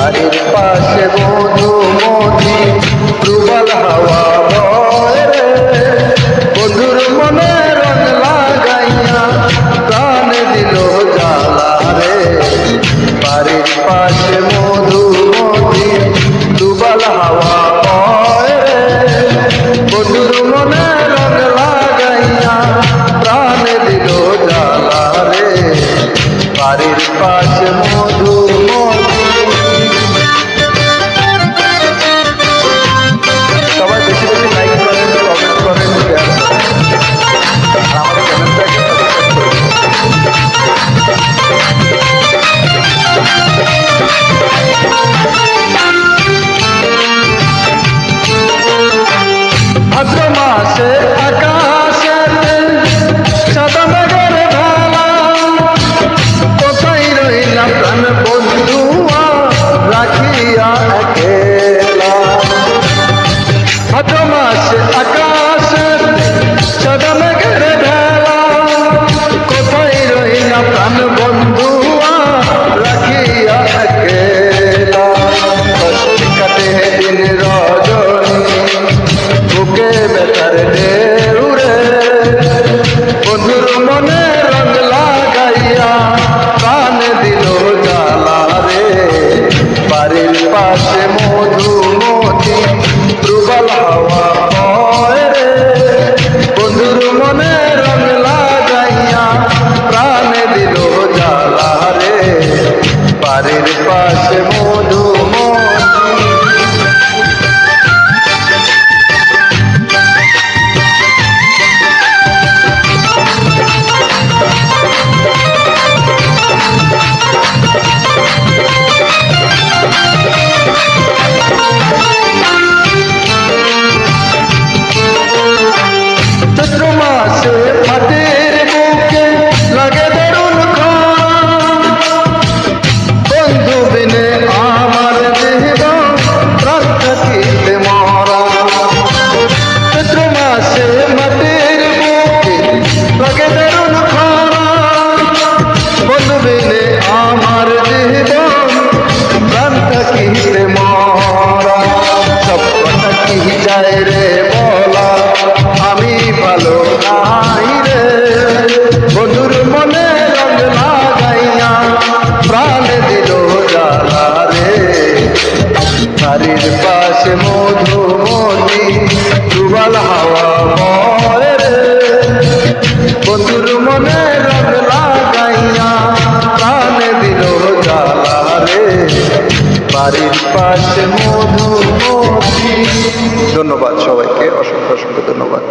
বাড়ির পাশে মধুমতি প্রবল হাওয়া বয় রে, বন্ধুর মনে রং লাগাইয়া প্রাণ দিল জ্বালা রে। বাড়ির পাশে মধুমতি প্রবল হাওয়া বয় রে, বন্ধুর মনে রং লাগাইয়া প্রাণ দিল জ্বালা রে। বাড়ির পাশে মধুমতি। সবাই বেশি বেশি লাইক করেন, কমেন্ট করেন, শেয়ার করেন, আর আমাদের চ্যানেলটাকে সাবস্ক্রাইব করে দিন। ভাদ্র মাসে আকাশেতে সাদা মেঘের ভেলা, কোথায় রইলাম প্রাণ বন্ধুয়া রাখিয়া একেলা। ভাদ্র মাসে আকাশেতে সাদা মেঘের ভেলা, কোথায় রইলাম প্রাণ বন্ধুয়া রাখিয়া একেলা। কষ্ট কাটে দিন রজনী, বুকে ব্যথার ঢেউ রে, বন্ধুর মনে রং লাগাইয়া প্রাণ দিল জ্বালা রে। বাড়ির পাশে মধুমতি প্রবল হাওয়া বয় রে, বন্ধুর মনে রং লাগাইয়া প্রাণ দিল জ্বালা রে। বাড়ির পাশে মধুমতি। চৈত্র মাসে মাটির বুকে লাগে দারুণ খরা, বন্ধু বিনে আমার জীবন প্রাণ থাকিতে মরা। চৈত্র মাসে মাটির বুকে লাগে দারুণ খরা, বন্ধু বিনে আমার জীবন প্রাণ থাকিতে মরা। সব কথা কি যায় রে বলা, আমি ভালো নাই রে, বন্ধুর মনে রং লাগাইয়া প্রাণ দিল জ্বালা রে। বাড়ির পাশে মধুমতি প্রবল হাওয়া বয় রে, বন্ধুর মনে রং লাগাইয়া প্রাণ দিল জ্বালা রে। বাড়ির পাশে মধুমতি। ধন্যবাদ সবাইকে, অসংখ্য অসংখ্য ধন্যবাদ।